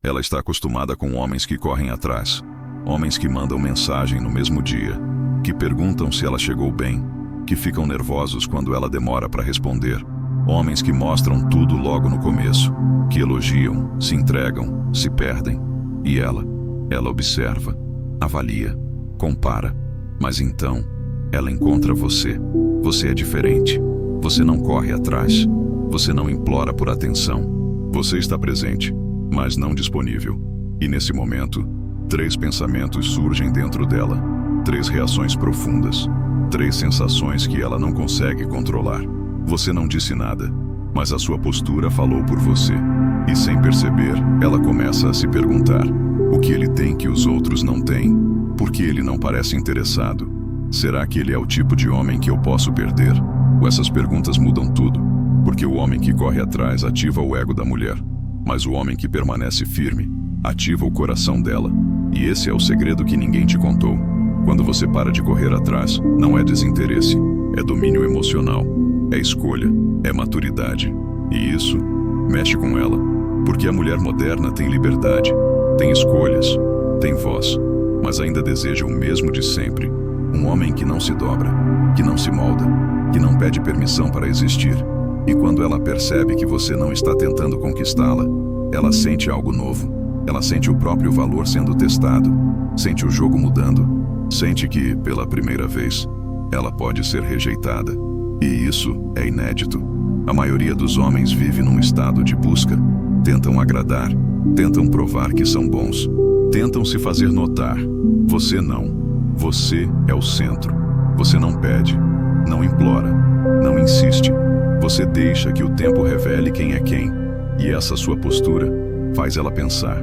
Ela está acostumada com homens que correm atrás, homens que mandam mensagem no mesmo dia, que perguntam se ela chegou bem, que ficam nervosos quando ela demora para responder, homens que mostram tudo logo no começo, que elogiam, se entregam, se perdem. E ela observa, avalia, compara, mas então ela encontra você. Você é diferente. Você não corre atrás. Você não implora por atenção. Você está presente, mas não disponível. E nesse momento, 3 pensamentos surgem dentro dela, 3 reações profundas, 3 sensações que ela não consegue controlar. Você não disse nada, mas a sua postura falou por você. E sem perceber, ela começa a se perguntar: o que ele tem que os outros não têm? Por que ele não parece interessado? Será que ele é o tipo de homem que eu posso perder? Essas perguntas mudam tudo, porque o homem que corre atrás ativa o ego da mulher, mas o homem que permanece firme ativa o coração dela. E esse é o segredo que ninguém te contou. Quando você para de correr atrás, não é desinteresse, é domínio emocional, é escolha, é maturidade. E isso mexe com ela, porque a mulher moderna tem liberdade, tem escolhas, tem voz, mas ainda deseja o mesmo de sempre. Um homem que não se dobra, que não se molda, que não pede permissão para existir. E quando ela percebe que você não está tentando conquistá-la, ela sente algo novo. Ela sente o próprio valor sendo testado, sente o jogo mudando, sente que, pela primeira vez, ela pode ser rejeitada. E isso é inédito. A maioria dos homens vive num estado de busca. Tentam agradar, tentam provar que são bons, tentam se fazer notar. Você não. Você é o centro. Você não pede, não implora, não insiste. Você deixa que o tempo revele quem é quem. E essa sua postura faz ela pensar,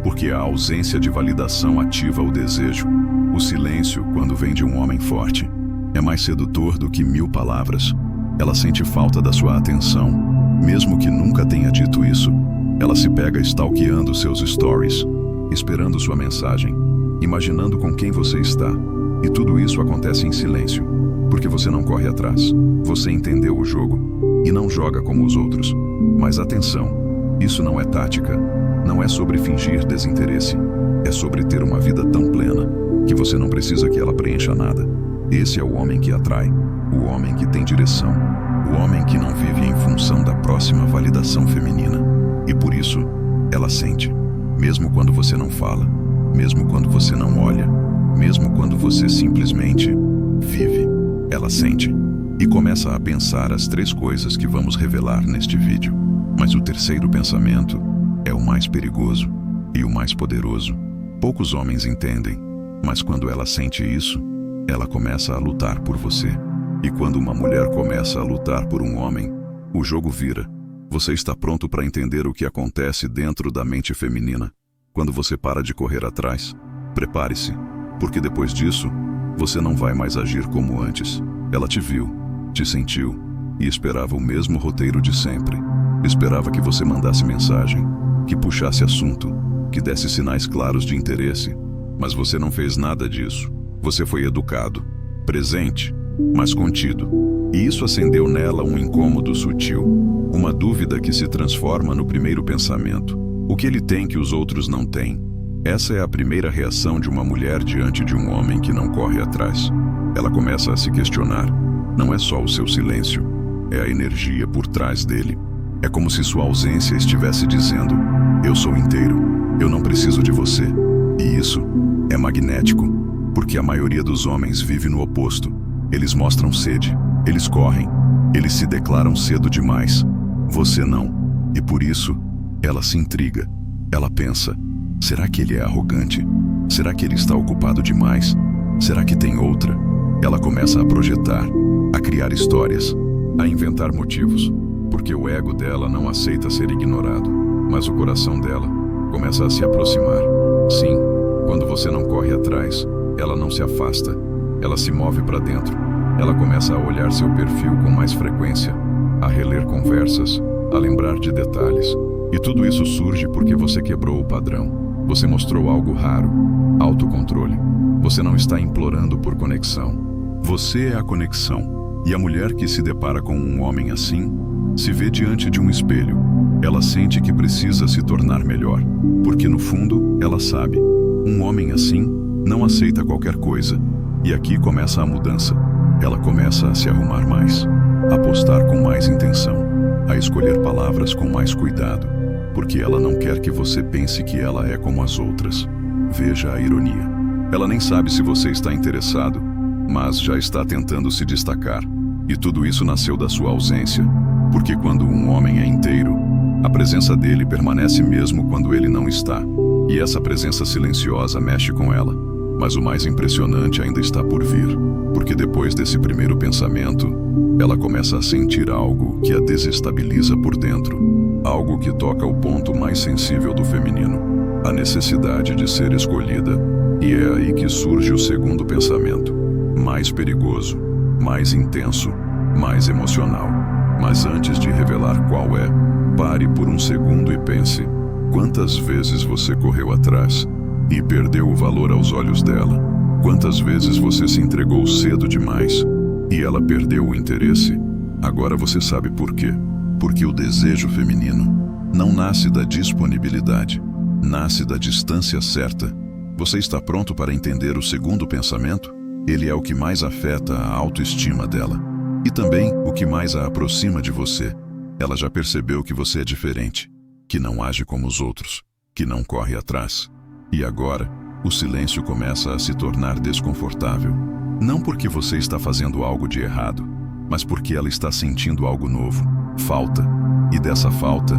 porque a ausência de validação ativa o desejo. O silêncio, quando vem de um homem forte, é mais sedutor do que 1000 palavras. Ela sente falta da sua atenção, mesmo que nunca tenha dito isso. Ela se pega stalkeando seus stories, esperando sua mensagem, imaginando com quem você está. E tudo isso acontece em silêncio, porque você não corre atrás. Você entendeu o jogo e não joga como os outros. Mas atenção, isso não é tática, não é sobre fingir desinteresse. É sobre ter uma vida tão plena que você não precisa que ela preencha nada. Esse é o homem que atrai, o homem que tem direção, o homem que não vive em função da próxima validação feminina. E por isso, ela sente, mesmo quando você não fala, mesmo quando você não olha, mesmo quando você simplesmente vive. Ela sente e começa a pensar as 3 coisas que vamos revelar neste vídeo. Mas o terceiro pensamento é o mais perigoso e o mais poderoso. Poucos homens entendem, mas quando ela sente isso, ela começa a lutar por você. E quando uma mulher começa a lutar por um homem, o jogo vira. Você está pronto para entender o que acontece dentro da mente feminina quando você para de correr atrás? Prepare-se, porque depois disso, você não vai mais agir como antes. Ela te viu, te sentiu e esperava o mesmo roteiro de sempre. Esperava que você mandasse mensagem, que puxasse assunto, que desse sinais claros de interesse. Mas você não fez nada disso. Você foi educado, presente, mas contido. E isso acendeu nela um incômodo sutil, uma dúvida que se transforma no primeiro pensamento. O que ele tem que os outros não têm? Essa é a primeira reação de uma mulher diante de um homem que não corre atrás. Ela começa a se questionar. Não é só o seu silêncio, é a energia por trás dele. É como se sua ausência estivesse dizendo: eu sou inteiro, eu não preciso de você. E isso é magnético, porque a maioria dos homens vive no oposto. Eles mostram sede, eles correm, eles se declaram cedo demais. Você não. E por isso, ela se intriga. Ela pensa: será que ele é arrogante? Será que ele está ocupado demais? Será que tem outra? Ela começa a projetar, a criar histórias, a inventar motivos, porque o ego dela não aceita ser ignorado, mas o coração dela começa a se aproximar. Sim, quando você não corre atrás, ela não se afasta, ela se move para dentro. Ela começa a olhar seu perfil com mais frequência, a reler conversas, a lembrar de detalhes. E tudo isso surge porque você quebrou o padrão. Você mostrou algo raro, autocontrole. Você não está implorando por conexão. Você é a conexão. E a mulher que se depara com um homem assim, se vê diante de um espelho. Ela sente que precisa se tornar melhor, porque no fundo ela sabe. Um homem assim não aceita qualquer coisa. E aqui começa a mudança. Ela começa a se arrumar mais, a postar com mais intenção, a escolher palavras com mais cuidado, porque ela não quer que você pense que ela é como as outras. Veja a ironia. Ela nem sabe se você está interessado, mas já está tentando se destacar. E tudo isso nasceu da sua ausência, porque quando um homem é inteiro, a presença dele permanece mesmo quando ele não está. E essa presença silenciosa mexe com ela. Mas o mais impressionante ainda está por vir, porque depois desse primeiro pensamento, ela começa a sentir algo que a desestabiliza por dentro, algo que toca o ponto mais sensível do feminino, a necessidade de ser escolhida. E é aí que surge o segundo pensamento, mais perigoso, mais intenso, mais emocional. Mas antes de revelar qual é, pare por um segundo e pense: quantas vezes você correu atrás e perdeu o valor aos olhos dela? Quantas vezes você se entregou cedo demais e ela perdeu o interesse? Agora você sabe por quê. Porque o desejo feminino não nasce da disponibilidade, nasce da distância certa. Você está pronto para entender o segundo pensamento? Ele é o que mais afeta a autoestima dela e também o que mais a aproxima de você. Ela já percebeu que você é diferente, que não age como os outros, que não corre atrás. E agora, o silêncio começa a se tornar desconfortável. Não porque você está fazendo algo de errado, mas porque ela está sentindo algo novo, falta. E dessa falta,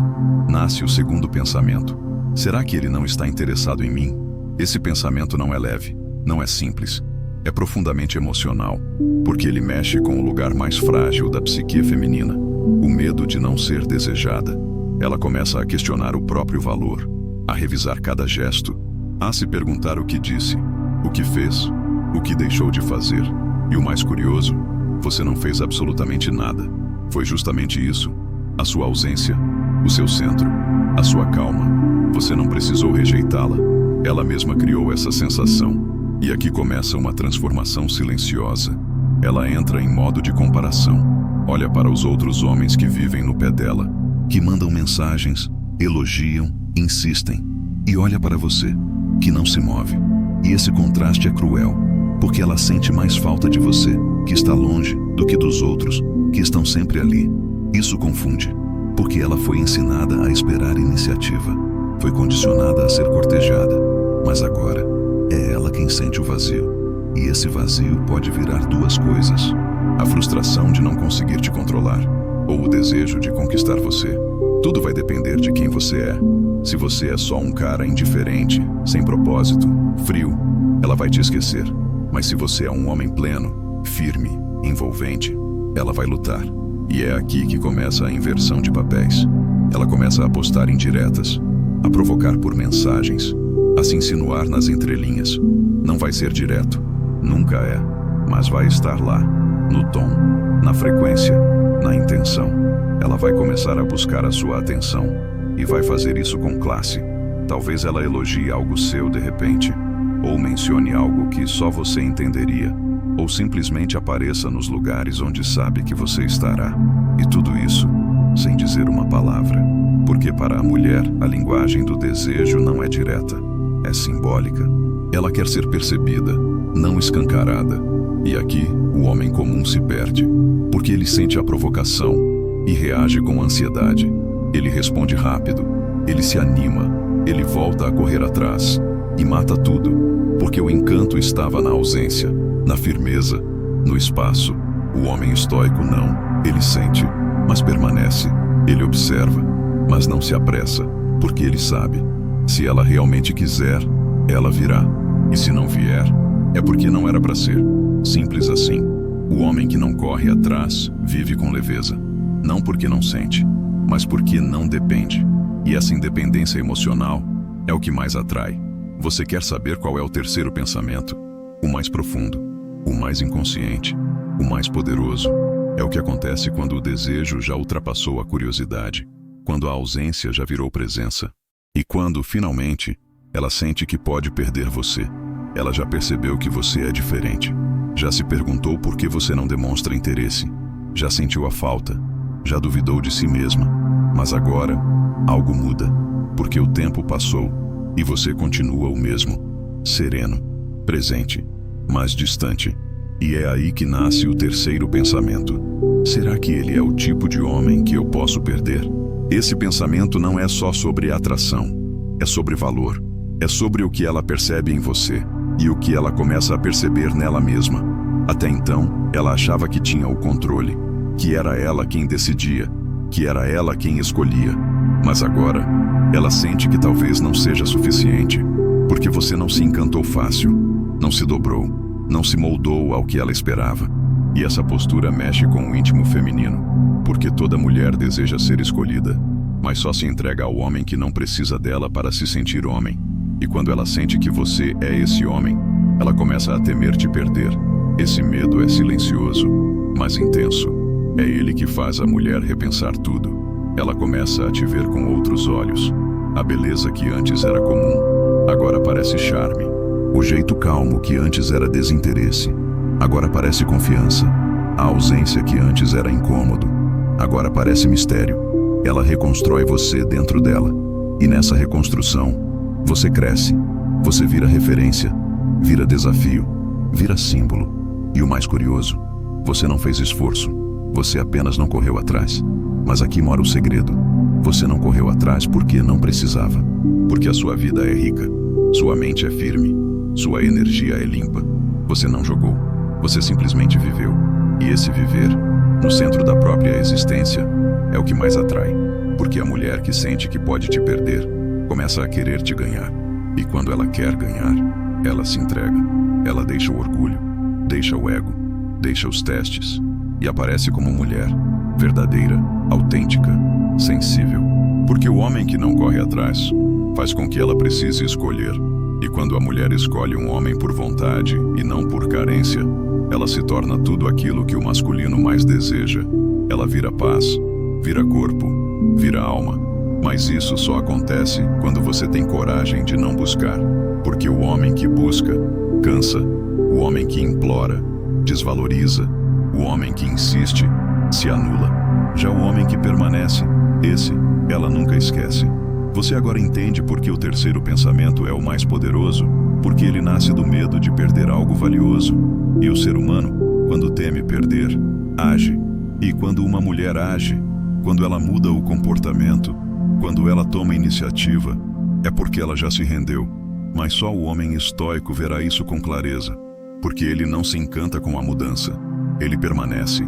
nasce o segundo pensamento. Será que ele não está interessado em mim? Esse pensamento não é leve, não é simples. É profundamente emocional, porque ele mexe com o lugar mais frágil da psique feminina, o medo de não ser desejada. Ela começa a questionar o próprio valor, a revisar cada gesto, a se perguntar o que disse, o que fez, o que deixou de fazer. E o mais curioso, você não fez absolutamente nada. Foi justamente isso, a sua ausência, o seu centro, a sua calma. Você não precisou rejeitá-la, ela mesma criou essa sensação. E aqui começa uma transformação silenciosa. Ela entra em modo de comparação. Olha para os outros homens que vivem no pé dela, que mandam mensagens, elogiam, insistem. E olha para você, que não se move. E esse contraste é cruel, porque ela sente mais falta de você, que está longe, do que dos outros, que estão sempre ali. Isso confunde, porque ela foi ensinada a esperar iniciativa, foi condicionada a ser cortejada. Mas agora, é ela quem sente o vazio. E esse vazio pode virar duas coisas: a frustração de não conseguir te controlar, ou o desejo de conquistar você. Tudo vai depender de quem você é. Se você é só um cara indiferente, sem propósito, frio, ela vai te esquecer. Mas se você é um homem pleno, firme, envolvente, ela vai lutar. E é aqui que começa a inversão de papéis. Ela começa a apostar em diretas, a provocar por mensagens, a se insinuar nas entrelinhas. Não vai ser direto, nunca é, mas vai estar lá, no tom, na frequência, na intenção. Ela vai começar a buscar a sua atenção e vai fazer isso com classe. Talvez ela elogie algo seu de repente, ou mencione algo que só você entenderia, ou simplesmente apareça nos lugares onde sabe que você estará. E tudo isso sem dizer uma palavra, porque para a mulher a linguagem do desejo não é direta, é simbólica. Ela quer ser percebida, não escancarada. E aqui o homem comum se perde, porque ele sente a provocação e reage com ansiedade. Ele responde rápido, ele se anima, ele volta a correr atrás e mata tudo, porque o encanto estava na ausência, na firmeza, no espaço. O homem estoico não, ele sente, mas permanece. Ele observa, mas não se apressa, porque ele sabe, se ela realmente quiser, ela virá. E se não vier, é porque não era para ser. Simples assim. O homem que não corre atrás vive com leveza. Não porque não sente, mas porque não depende. E essa independência emocional é o que mais atrai. Você quer saber qual é o terceiro pensamento? O mais profundo, o mais inconsciente, o mais poderoso. É o que acontece quando o desejo já ultrapassou a curiosidade, quando a ausência já virou presença. E quando, finalmente, ela sente que pode perder você. Ela já percebeu que você é diferente. Já se perguntou por que você não demonstra interesse. Já sentiu a falta. já duvidou de si mesma. Mas agora, algo muda, porque o tempo passou e você continua o mesmo, sereno, presente, mas distante. E é aí que nasce o terceiro pensamento. Será que ele é o tipo de homem que eu posso perder? Esse pensamento não é só sobre atração, é sobre valor, é sobre o que ela percebe em você e o que ela começa a perceber nela mesma. Até então, ela achava que tinha o controle, que era ela quem decidia, que era ela quem escolhia. Mas agora, ela sente que talvez não seja suficiente, porque você não se encantou fácil, não se dobrou, não se moldou ao que ela esperava. E essa postura mexe com o íntimo feminino, porque toda mulher deseja ser escolhida, mas só se entrega ao homem que não precisa dela para se sentir homem. E quando ela sente que você é esse homem, ela começa a temer te perder. Esse medo é silencioso, mas intenso. É ele que faz a mulher repensar tudo. Ela começa a te ver com outros olhos. A beleza que antes era comum, agora parece charme. O jeito calmo que antes era desinteresse, agora parece confiança. A ausência que antes era incômodo, agora parece mistério. Ela reconstrói você dentro dela. E nessa reconstrução, você cresce. Você vira referência, vira desafio, vira símbolo. E o mais curioso, você não fez esforço. Você apenas não correu atrás. Mas aqui mora o segredo. Você não correu atrás porque não precisava. Porque a sua vida é rica. Sua mente é firme. Sua energia é limpa. Você não jogou. Você simplesmente viveu. E esse viver, no centro da própria existência, é o que mais atrai. Porque a mulher que sente que pode te perder, começa a querer te ganhar. E quando ela quer ganhar, ela se entrega. Ela deixa o orgulho, deixa o ego, deixa os testes. E aparece como mulher, verdadeira, autêntica, sensível. Porque o homem que não corre atrás faz com que ela precise escolher. E quando a mulher escolhe um homem por vontade e não por carência, ela se torna tudo aquilo que o masculino mais deseja. Ela vira paz, vira corpo, vira alma. Mas isso só acontece quando você tem coragem de não buscar. Porque o homem que busca, cansa. O homem que implora, desvaloriza. O homem que insiste, se anula. Já o homem que permanece, esse, ela nunca esquece. Você agora entende por que o terceiro pensamento é o mais poderoso? Porque ele nasce do medo de perder algo valioso. E o ser humano, quando teme perder, age. E quando uma mulher age, quando ela muda o comportamento, quando ela toma iniciativa, é porque ela já se rendeu. Mas só o homem estoico verá isso com clareza. Porque ele não se encanta com a mudança. Ele permanece.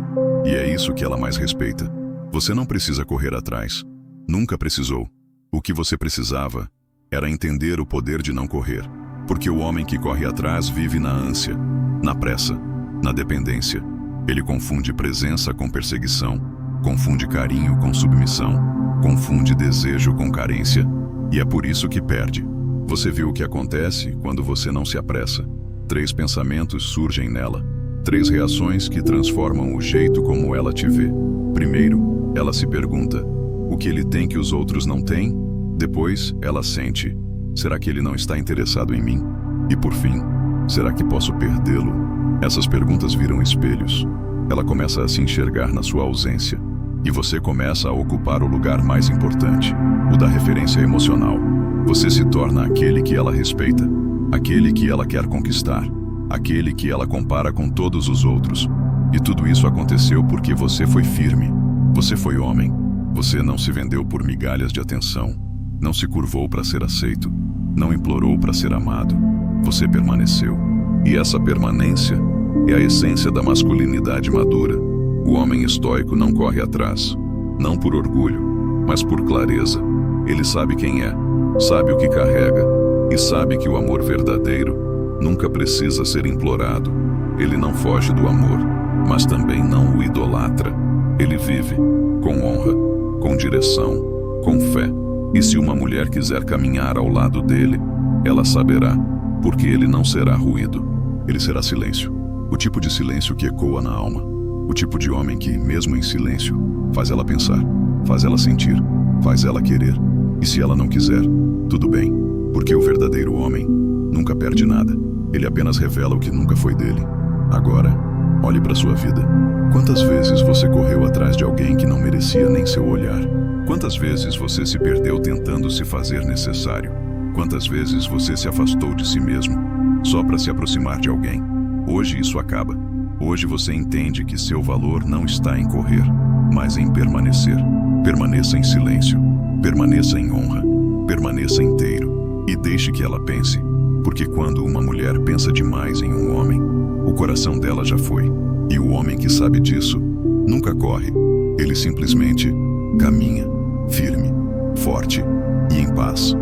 E é isso que ela mais respeita. Você não precisa correr atrás. Nunca precisou. O que você precisava era entender o poder de não correr. Porque o homem que corre atrás vive na ânsia, na pressa, na dependência. Ele confunde presença com perseguição, confunde carinho com submissão, confunde desejo com carência. E é por isso que perde. Você viu o que acontece quando você não se apressa. 3 pensamentos surgem nela. 3 reações que transformam o jeito como ela te vê. Primeiro, ela se pergunta: o que ele tem que os outros não têm? Depois, ela sente: será que ele não está interessado em mim? E por fim, será que posso perdê-lo? Essas perguntas viram espelhos. Ela começa a se enxergar na sua ausência. E você começa a ocupar o lugar mais importante, o da referência emocional. Você se torna aquele que ela respeita, aquele que ela quer conquistar, aquele que ela compara com todos os outros. E tudo isso aconteceu porque você foi firme. Você foi homem. Você não se vendeu por migalhas de atenção. Não se curvou para ser aceito. Não implorou para ser amado. Você permaneceu. E essa permanência é a essência da masculinidade madura. O homem estoico não corre atrás. Não por orgulho, mas por clareza. Ele sabe quem é, sabe o que carrega e sabe que o amor verdadeiro nunca precisa ser implorado. Ele não foge do amor, mas também não o idolatra. Ele vive com honra, com direção, com fé. E se uma mulher quiser caminhar ao lado dele, ela saberá, porque ele não será ruído. Ele será silêncio. O tipo de silêncio que ecoa na alma. O tipo de homem que, mesmo em silêncio, faz ela pensar, faz ela sentir, faz ela querer. E se ela não quiser, tudo bem, porque o verdadeiro homem nunca perde nada. Ele apenas revela o que nunca foi dele. Agora, Olhe para sua vida. Quantas vezes você correu atrás de alguém que não merecia nem seu olhar? Quantas vezes você se perdeu tentando se fazer necessário? Quantas vezes você se afastou de si mesmo, só para se aproximar de alguém? Hoje isso acaba. Hoje você entende que seu valor não está em correr, mas em permanecer. Permaneça em silêncio, permaneça em honra, permaneça inteiro e deixe que ela pense, porque quando uma mulher pensa demais em um homem, o coração dela já foi. E o homem que sabe disso nunca corre, ele simplesmente caminha, firme, forte e em paz.